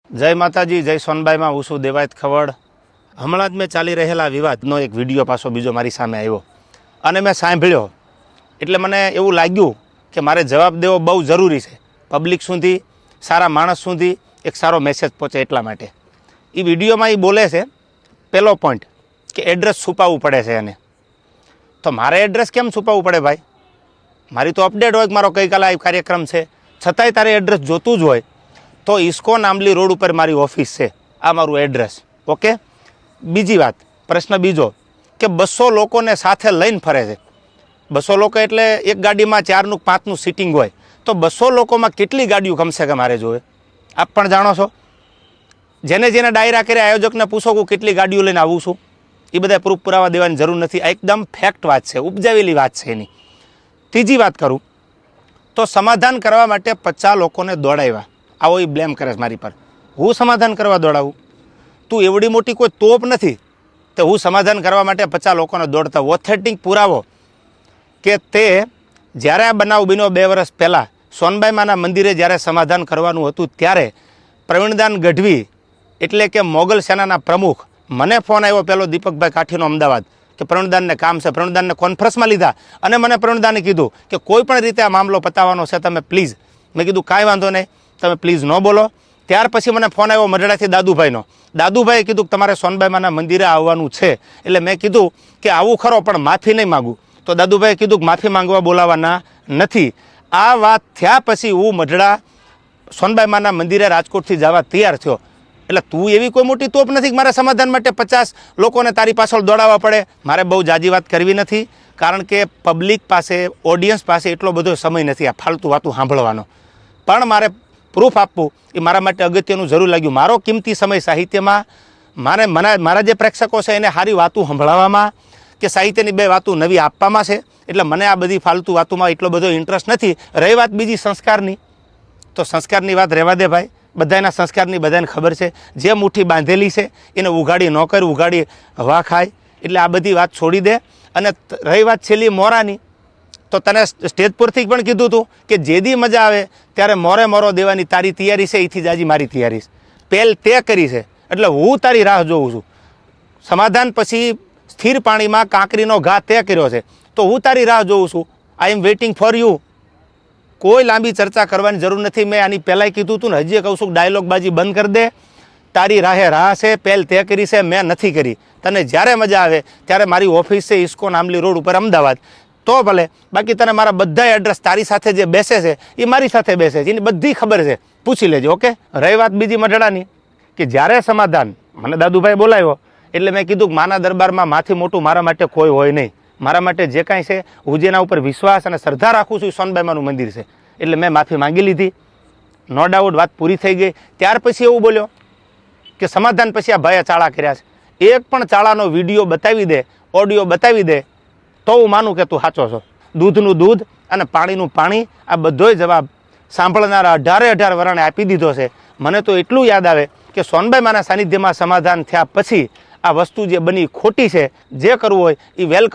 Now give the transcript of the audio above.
જય માતાજી, જય સોનબાઈમાં. હું છું દેવાયત ખવડ. હમણાં જ મેં ચાલી રહેલા વિવાદનો એક વિડીયો પાછો બીજો મારી સામે આવ્યો અને મેં સાંભળ્યો એટલે મને એવું લાગ્યું કે મારે જવાબ દેવો બહુ જરૂરી છે. પબ્લિક સુધી, સારા માણસ સુધી એક સારો મેસેજ પહોંચે એટલા માટે. એ વિડીયોમાં એ બોલે છે પહેલો પોઈન્ટ કે એડ્રેસ છુપાવવું પડે છે એને. તો મારે એડ્રેસ કેમ છુપાવવું પડે ભાઈ? મારી તો અપડેટ હોય કે મારો ગઈકાલે આ કાર્યક્રમ છે, છતાંય તારે એડ્રેસ જોતું જ હોય તો ઇસ્કોન આંબલી રોડ ઉપર મારી ઓફિસ છે, આ મારું એડ્રેસ. ઓકે. બીજી વાત, પ્રશ્ન બીજો કે 200 લોકોને સાથે લઈને ફરે છે. 200 લોકો એટલે એક ગાડીમાં 4નું 5નું સીટિંગ હોય, તો 200 લોકોમાં કેટલી ગાડીઓ કમસે કમ મારે જોવે? આપ પણ જાણો છો. જેને જેને ડાયરા કર્યા આયોજકને પૂછો કે કેટલી ગાડીઓ લઈને આવું છું, એ બધા પ્રૂફ પુરાવા દેવાની જરૂર નથી. આ એકદમ ફેક્ટ વાત છે, ઉપજાવેલી વાત છે એની. ત્રીજી વાત કરું તો સમાધાન કરવા માટે 50 લોકોને દોડાવ્યા. આવો એ બ્લેમ કરે છે મારી પર. હું સમાધાન કરવા દોડાવું? તું એવડી મોટી કોઈ તોપ નથી તો હું સમાધાન કરવા માટે 50 લોકોને દોડતા. ઓથેન્ટિક પુરાવો કે તે જ્યારે આ બનાવ બન્યો 2 વર્ષ પહેલાં સોનબાઈમાના મંદિરે જ્યારે સમાધાન કરવાનું હતું ત્યારે પ્રવીણદાન ગઢવી એટલે કે મોગલ સેનાના પ્રમુખ, મને ફોન આવ્યો પેલો દીપકભાઈ કાઠીનો અમદાવાદ કે પ્રવીણદાનને કામ છે. પ્રવીણદાનને કોન્ફરન્સમાં લીધા અને મને પ્રવીણદાને કીધું કે કોઈ પણ રીતે આ મામલો પતાવવાનો છે, તમે પ્લીઝ. મેં કીધું કાંઈ વાંધો નહીં, તમે પ્લીઝ ન બોલો. ત્યાર પછી મને ફોન આવ્યો મઢડાથી દાદુભાઈનો. દાદુભાઈએ કીધું કે તમારે સોનબાઈમાના મંદિરે આવવાનું છે. એટલે મેં કીધું કે આવું ખરો પણ માફી નહીં માગું. તો દાદુભાઈએ કીધું કે માફી માંગવા બોલાવાના નથી. આ વાત થયા પછી હું મઢડા સોનબાઈમાના મંદિરે રાજકોટથી જવા તૈયાર થયો. એટલે તું એવી કોઈ મોટી તોપ નથી કે મારે સમાધાન માટે 50 લોકોને તારી પાછળ દોડાવવા પડે. મારે બહુ જાજી વાત કરવી નથી, કારણ કે પબ્લિક પાસે, ઓડિયન્સ પાસે એટલો બધો સમય નથી આ ફાલતુ વાતું સાંભળવાનો. પણ મારે પ્રૂફ આપવું એ મારા માટે અગત્યનું જરૂર લાગ્યું. મારો કિંમતી સમય સાહિત્યમાં મારા જે પ્રેક્ષકો છે એને સારી વાતું સંભળાવવામાં કે સાહિત્યની 2 વાતું નવી આપવામાં છે. એટલે મને આ બધી ફાલતુ વાતોમાં એટલો બધો ઇન્ટરેસ્ટ નથી. રહી વાત બીજી સંસ્કારની, તો સંસ્કારની વાત રહેવા દે ભાઈ. બધાના સંસ્કારની બધાને ખબર છે. જે મુઠ્ઠી બાંધેલી છે એને ઉઘાડી ન કર, ઉઘાડી હવા ખાય. એટલે આ બધી વાત છોડી દે. અને રહી વાત છેલ્લી મોરાની, તો તને સ્ટેજ પરથી પણ કીધું હતું કે જેદી મજા આવે ત્યારે મોરો દેવાની તારી તૈયારી છે, એથી જ આજે મારી તૈયારી છે. પહેલ તે કરી છે એટલે હું તારી રાહ જોઉં છું. સમાધાન પછી સ્થિર પાણીમાં કાંકરીનો ઘા તે કર્યો છે, તો હું તારી રાહ જોઉં છું. આઈ એમ વેઇટિંગ ફોર યુ. કોઈ લાંબી ચર્ચા કરવાની જરૂર નથી. મેં આની પહેલાંય કીધું હતું ને, હજી કહું છું, ડાયલોગબાજી બંધ કરી દે. તારી રાહે રાહ છે, પહેલ તે કરી છે, મેં નથી કરી. તને જ્યારે મજા આવે ત્યારે મારી ઓફિસ છે ઇસ્કોન આંબલી રોડ ઉપર અમદાવાદ, તો ભલે. બાકી તને મારા બધા એડ્રેસ તારી સાથે જે બેસે છે એ મારી સાથે બેસે છે, એની બધી ખબર છે, પૂછી લેજો. ઓકે. રહી વાત બીજી મઢડાની કે જ્યારે સમાધાન મને દાદુભાઈ બોલાવ્યો એટલે મેં કીધું કે માના દરબારમાં માથી મોટું મારા માટે કોઈ હોય નહીં. મારા માટે જે કાંઈ છે, હું જેના ઉપર વિશ્વાસ અને શ્રદ્ધા રાખું છું એ સોનબાઈમાનું મંદિર છે. એટલે મેં માફી માંગી લીધી. નો ડાઉટ વાત પૂરી થઈ ગઈ. ત્યાર પછી એવું બોલ્યો કે સમાધાન પછી આ ભાઈએ ચાળા કર્યા છે. એક પણ ચાળાનો વિડીયો બતાવી દે, ઓડિયો બતાવી દે તો હું માનું કે તું સાચો છો. દૂધનું દૂધ અને પાણીનું પાણી, આ બધોય જવાબ સાંભળનારા 18 વરણે આપી દીધો છે. મને તો એટલું યાદ આવે કે સોનબાઈમાના સાનિધ્યમાં સમાધાન થયા પછી આ વસ્તુ જે બની ખોટી છે, જે કરવું હોય એ વેલકમ.